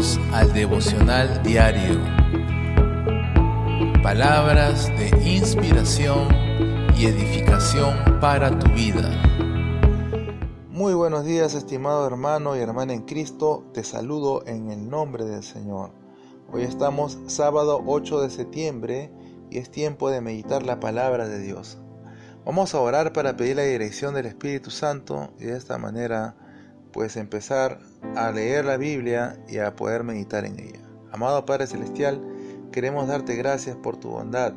Bienvenidos al devocional diario. Palabras de inspiración y edificación para tu vida. Muy buenos días, estimado hermano y hermana en Cristo. Te saludo en el nombre del Señor. Hoy estamos sábado 8 de septiembre y es tiempo de meditar la palabra de Dios. Vamos a orar para pedir la dirección del Espíritu Santo y de esta manera pues empezar a leer la Biblia y a poder meditar en ella. Amado Padre Celestial, queremos darte gracias por tu bondad.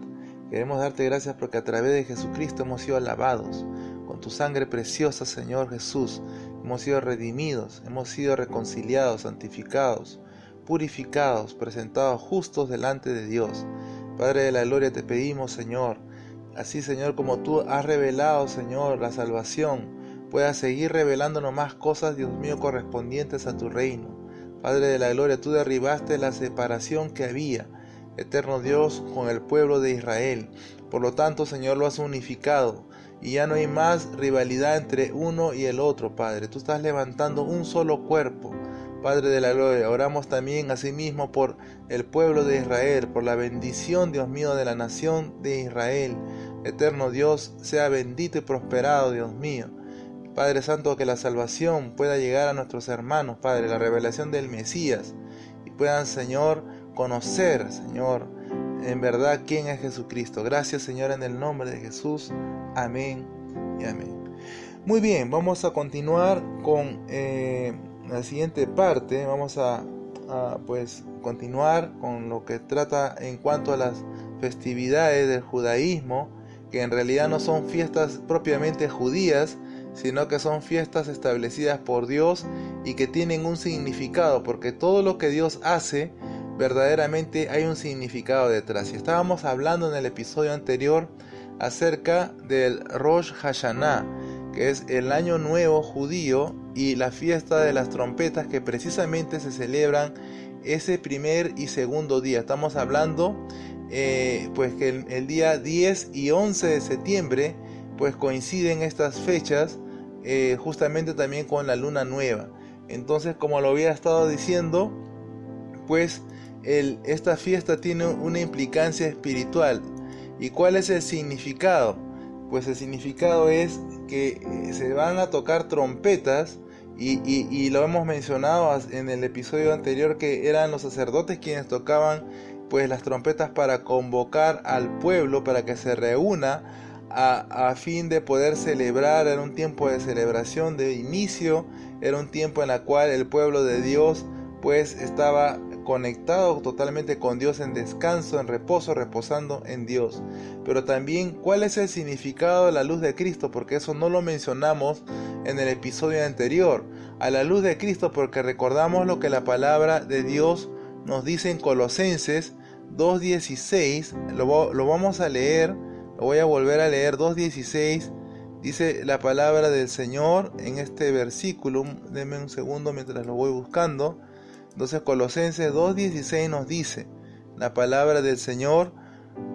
Queremos darte gracias porque a través de Jesucristo hemos sido lavados. Con tu sangre preciosa, Señor Jesús, hemos sido redimidos, hemos sido reconciliados, santificados, purificados, presentados justos delante de Dios. Padre de la gloria, te pedimos, Señor, así, Señor, como tú has revelado, Señor, la salvación, puedas seguir revelándonos más cosas, Dios mío, correspondientes a tu reino. Padre de la gloria, tú derribaste la separación que había, eterno Dios, con el pueblo de Israel. Por lo tanto, Señor, lo has unificado y ya no hay más rivalidad entre uno y el otro, Padre. Tú estás levantando un solo cuerpo. Padre de la gloria, oramos también asimismo por el pueblo de Israel, por la bendición, Dios mío, de la nación de Israel. Eterno Dios, sea bendito y prosperado, Dios mío. Padre Santo, que la salvación pueda llegar a nuestros hermanos, Padre, la revelación del Mesías, y puedan, Señor, conocer, Señor, en verdad quién es Jesucristo. Gracias, Señor, en el nombre de Jesús. Amén y amén. Muy bien, vamos a continuar con la siguiente parte. Vamos a continuar con lo que trata en cuanto a las festividades del judaísmo, que en realidad no son fiestas propiamente judías, sino que son fiestas establecidas por Dios y que tienen un significado, porque todo lo que Dios hace, verdaderamente hay un significado detrás. Y estábamos hablando en el episodio anterior acerca del Rosh Hashanah, que es el año nuevo judío y la fiesta de las trompetas que precisamente se celebran ese primer y segundo día. Estamos hablando pues que el día 10 y 11 de septiembre pues coinciden estas fechas justamente también con la luna nueva. Entonces, como lo había estado diciendo, pues esta fiesta tiene una implicancia espiritual. ¿Y cuál es el significado? Pues el significado es que se van a tocar trompetas y lo hemos mencionado en el episodio anterior, que eran los sacerdotes quienes tocaban pues las trompetas para convocar al pueblo para que se reúna a fin de poder celebrar. Era un tiempo de celebración, de inicio, era un tiempo en el cual el pueblo de Dios pues estaba conectado totalmente con Dios, en descanso, en reposo, reposando en Dios. Pero también, ¿cuál es el significado de la luz de Cristo? Porque eso no lo mencionamos en el episodio anterior. A la luz de Cristo, porque recordamos lo que la palabra de Dios nos dice en Colosenses 2:16. Lo vamos a leer, lo voy a volver a leer. 2:16 dice la palabra del Señor en este versículo. Denme un segundo mientras lo voy buscando. Entonces Colosenses 2:16 nos dice la palabra del Señor.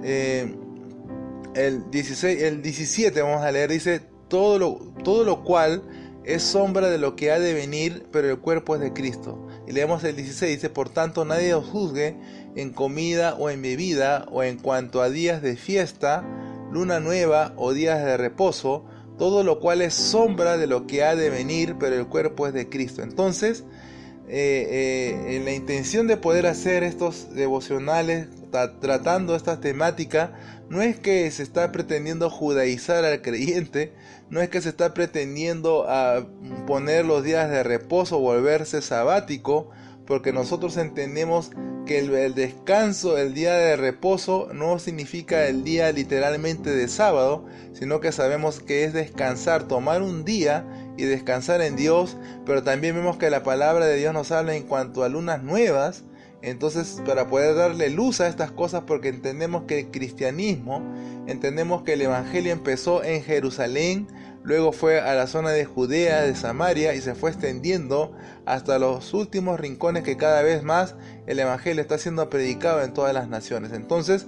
El 17 vamos a leer, dice: todo lo cual es sombra de lo que ha de venir, pero el cuerpo es de Cristo. Y leemos el 16, dice: por tanto nadie os juzgue en comida o en bebida, o en cuanto a días de fiesta, luna nueva o días de reposo, todo lo cual es sombra de lo que ha de venir, pero el cuerpo es de Cristo. Entonces, en la intención de poder hacer estos devocionales tratando esta temática, no es que se está pretendiendo judaizar al creyente, no es que se está pretendiendo poner los días de reposo, volverse sabático, porque nosotros entendemos que el descanso, el día de reposo, no significa el día literalmente de sábado, sino que sabemos que es descansar, tomar un día y descansar en Dios. Pero también vemos que la palabra de Dios nos habla en cuanto a lunas nuevas. Entonces, para poder darle luz a estas cosas, porque entendemos que el cristianismo, entendemos que el evangelio empezó en Jerusalén, luego fue a la zona de Judea, de Samaria, y se fue extendiendo hasta los últimos rincones, que cada vez más el evangelio está siendo predicado en todas las naciones. Entonces,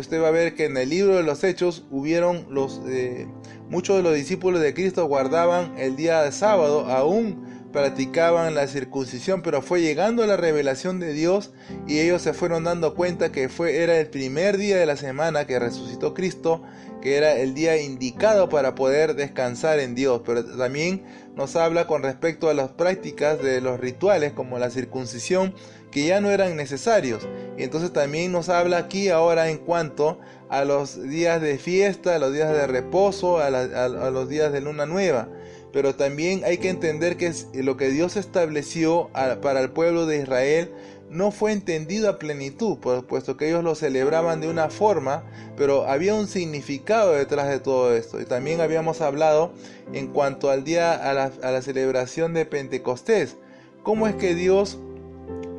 usted va a ver que en el libro de los Hechos muchos de los discípulos de Cristo guardaban el día de sábado, aún practicaban la circuncisión, pero fue llegando la revelación de Dios y ellos se fueron dando cuenta que era el primer día de la semana que resucitó Cristo, que era el día indicado para poder descansar en Dios. Pero también nos habla con respecto a las prácticas de los rituales como la circuncisión, que ya no eran necesarios. Y entonces también nos habla aquí ahora en cuanto a los días de fiesta, a los días de reposo, a los días de luna nueva. Pero también hay que entender que lo que Dios estableció para el pueblo de Israel no fue entendido a plenitud, puesto que ellos lo celebraban de una forma, pero había un significado detrás de todo esto. Y también habíamos hablado en cuanto al día, a la celebración de Pentecostés. ¿Cómo es que Dios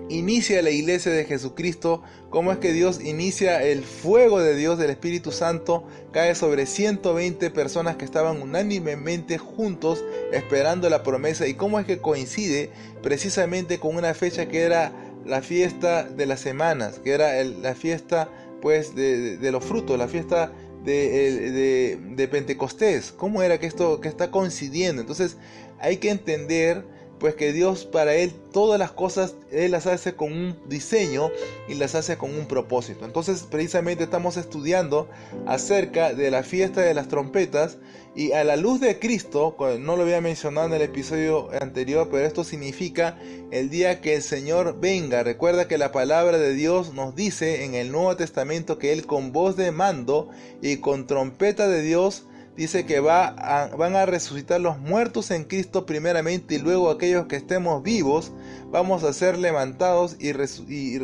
inicia la iglesia de Jesucristo? Cómo es que Dios inicia el fuego de Dios, del Espíritu Santo, cae sobre 120 personas que estaban unánimemente juntos esperando la promesa, y cómo es que coincide precisamente con una fecha que era la fiesta de las semanas, que era la fiesta pues de los frutos, la fiesta de Pentecostés. ¿Cómo era que esto que está coincidiendo? Entonces hay que entender pues que Dios, para Él, todas las cosas Él las hace con un diseño y las hace con un propósito. Entonces precisamente estamos estudiando acerca de la fiesta de las trompetas, y a la luz de Cristo, no lo había mencionado en el episodio anterior, pero esto significa el día que el Señor venga. Recuerda que la palabra de Dios nos dice en el Nuevo Testamento que Él, con voz de mando y con trompeta de Dios, dice que van a resucitar los muertos en Cristo primeramente, y luego aquellos que estemos vivos vamos a ser levantados y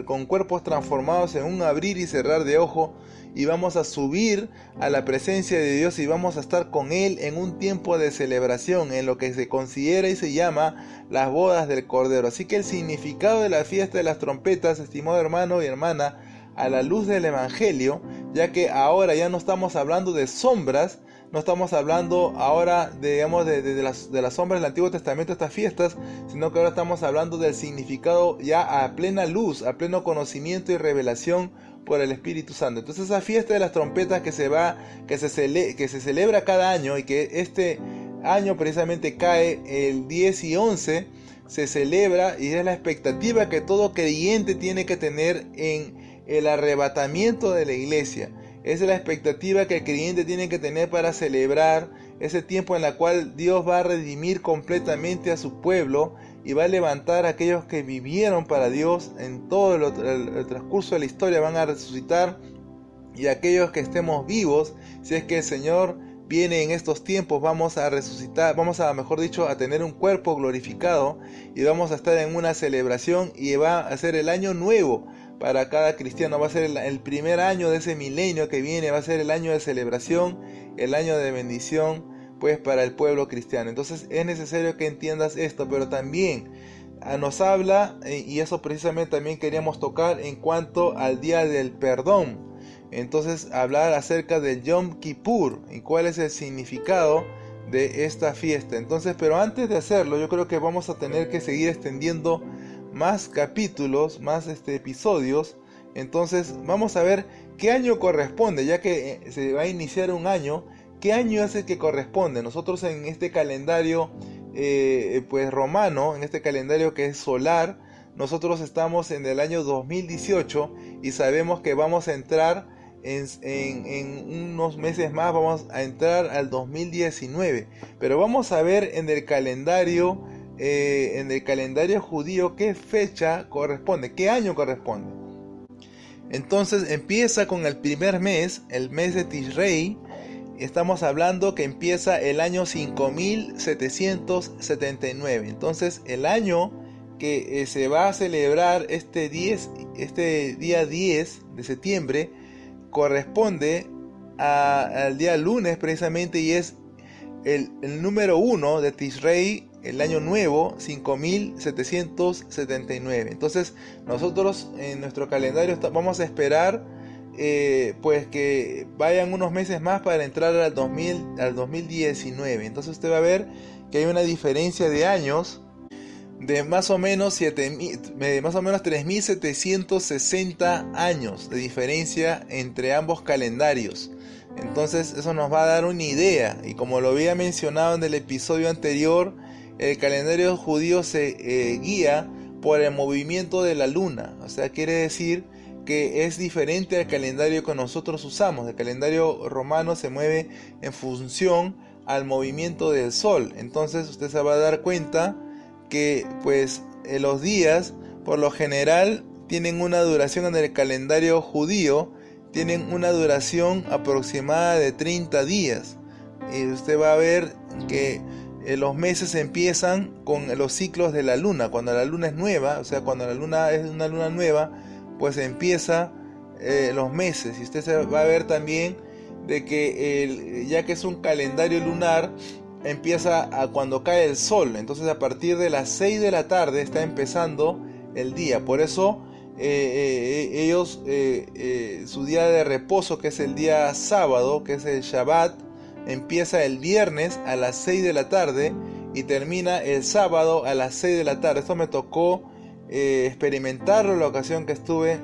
con cuerpos transformados en un abrir y cerrar de ojo, y vamos a subir a la presencia de Dios y vamos a estar con Él en un tiempo de celebración, en lo que se considera y se llama las bodas del Cordero. Así que el significado de la fiesta de las trompetas, estimado hermano y hermana, a la luz del Evangelio, ya que ahora ya no estamos hablando de sombras, no estamos hablando ahora de las sombras del Antiguo Testamento, estas fiestas, sino que ahora estamos hablando del significado ya a plena luz, a pleno conocimiento y revelación por el Espíritu Santo. Entonces esa fiesta de las trompetas que se celebra cada año, y que este año precisamente cae el 10 y 11, se celebra, y es la expectativa que todo creyente tiene que tener en el arrebatamiento de la iglesia. Esa es la expectativa que el creyente tiene que tener para celebrar ese tiempo en el cual Dios va a redimir completamente a su pueblo y va a levantar a aquellos que vivieron para Dios en todo el transcurso de la historia. Van a resucitar, y aquellos que estemos vivos, si es que el Señor viene en estos tiempos, vamos a resucitar, a tener un cuerpo glorificado, y vamos a estar en una celebración, y va a ser el año nuevo para cada cristiano. Va a ser el primer año de ese milenio que viene, va a ser el año de celebración, el año de bendición, pues para el pueblo cristiano. Entonces es necesario que entiendas esto, pero también nos habla, y eso precisamente también queríamos tocar en cuanto al día del perdón. Entonces hablar acerca del Yom Kippur y cuál es el significado de esta fiesta. Entonces, pero antes de hacerlo, yo creo que vamos a tener que seguir extendiendo más capítulos, más episodios. Entonces vamos a ver qué año corresponde, ya que se va a iniciar un año. ¿Qué año es el que corresponde? Nosotros en este calendario pues romano, en este calendario que es solar, nosotros estamos en el año 2018 y sabemos que vamos a entrar en unos meses más, vamos a entrar al 2019. Pero vamos a ver en el calendario judío qué fecha corresponde, qué año corresponde. Entonces empieza con el primer mes, el mes de Tishrei. Estamos hablando que empieza el año 5779. Entonces el año que se va a celebrar este día 10 de septiembre corresponde al día lunes precisamente, y es el número 1 de Tishrei, el año nuevo, 5779. Entonces nosotros en nuestro calendario vamos a esperar pues que vayan unos meses más para entrar al 2019. Entonces usted va a ver que hay una diferencia de años de más o menos 3.760 años de diferencia entre ambos calendarios. Entonces eso nos va a dar una idea, y como lo había mencionado en el episodio anterior, el calendario judío se guía por el movimiento de la luna. O sea, quiere decir que es diferente al calendario que nosotros usamos. El calendario romano se mueve en función al movimiento del sol. Entonces usted se va a dar cuenta que pues los días por lo general tienen una duración en el calendario judío, tienen una duración aproximada de 30 días. Y usted va a ver que los meses empiezan con los ciclos de la luna. Cuando la luna es nueva, o sea, cuando la luna es una luna nueva, pues empieza los meses. Y usted se va a ver también de que ya que es un calendario lunar, empieza cuando cae el sol. Entonces a partir de las 6 de la tarde está empezando el día. Por eso ellos su día de reposo, que es el día sábado, que es el Shabbat, empieza el viernes a las 6 de la tarde y termina el sábado a las 6 de la tarde. Esto me tocó experimentarlo la ocasión que estuve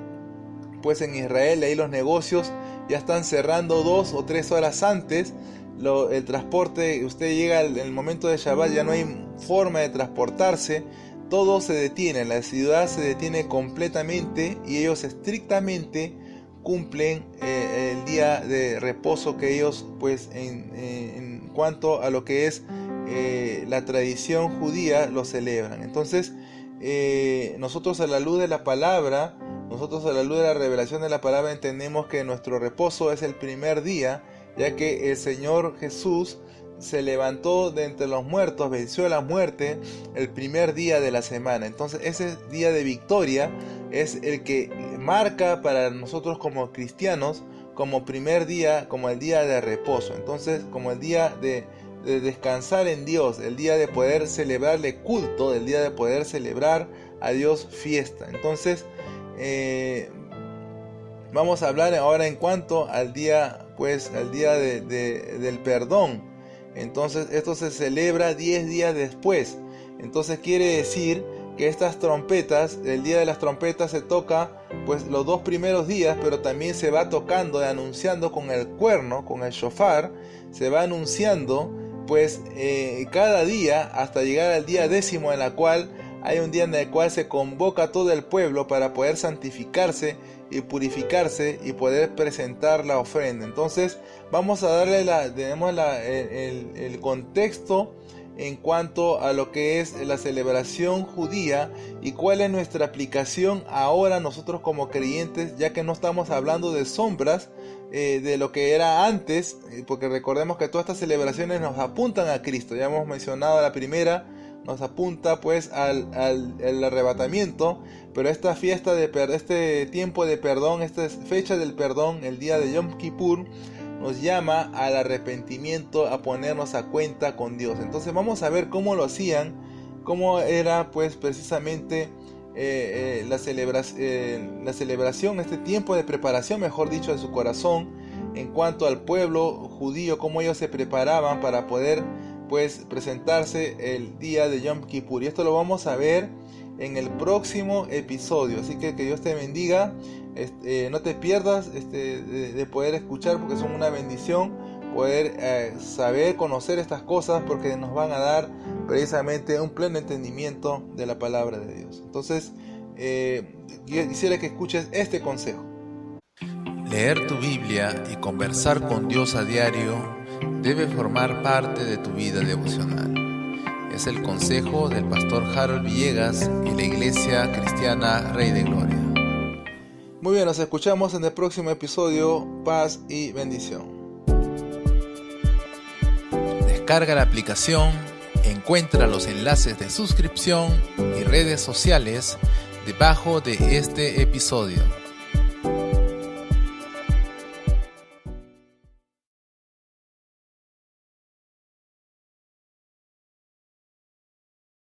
pues en Israel. Ahí los negocios ya están cerrando 2 o 3 horas antes. El transporte, usted llega en el momento de Shabbat, ya no hay forma de transportarse, todo se detiene, la ciudad se detiene completamente y ellos estrictamente cumplen el día de reposo que ellos pues en cuanto a lo que es la tradición judía lo celebran. Entonces nosotros a la luz de la palabra, nosotros a la luz de la revelación de la palabra entendemos que nuestro reposo es el primer día, ya que el Señor Jesús se levantó de entre los muertos, venció la muerte el primer día de la semana. Entonces ese día de victoria es el que marca para nosotros como cristianos como primer día, como el día de reposo. Entonces como el día de descansar en Dios, el día de poder celebrarle culto, el día de poder celebrar a Dios fiesta. Entonces vamos a hablar ahora en cuanto al día, pues al día del perdón. Entonces esto se celebra 10 días después. Entonces quiere decir que estas trompetas, el día de las trompetas se toca pues los 2 primeros días, pero también se va tocando y anunciando con el cuerno, con el shofar, se va anunciando pues cada día hasta llegar al día 10º, en la cual hay un día en el cual se convoca a todo el pueblo para poder santificarse y purificarse y poder presentar la ofrenda. Entonces vamos a darle el contexto en cuanto a lo que es la celebración judía y cuál es nuestra aplicación ahora nosotros como creyentes, ya que no estamos hablando de sombras de lo que era antes, porque recordemos que todas estas celebraciones nos apuntan a Cristo. Ya hemos mencionado la primera, nos apunta pues al arrebatamiento, pero esta fiesta este tiempo de perdón, esta fecha del perdón, el día de Yom Kippur, nos llama al arrepentimiento, a ponernos a cuenta con Dios. Entonces vamos a ver cómo lo hacían, cómo era pues precisamente la celebración, este tiempo de preparación, mejor dicho, de su corazón, en cuanto al pueblo judío, cómo ellos se preparaban para poder pues presentarse el día de Yom Kippur. Y esto lo vamos a ver en el próximo episodio, así que Dios te bendiga. No te pierdas de poder escuchar, porque son una bendición poder saber, conocer estas cosas, porque nos van a dar precisamente un pleno entendimiento de la palabra de Dios. Entonces quisiera que escuches este consejo. Leer tu Biblia y conversar con Dios a diario debe formar parte de tu vida devocional. Es el consejo del pastor Harold Villegas y la Iglesia Cristiana Rey de Gloria. Muy bien, nos escuchamos en el próximo episodio. Paz y bendición. Descarga la aplicación, encuentra los enlaces de suscripción y redes sociales debajo de este episodio.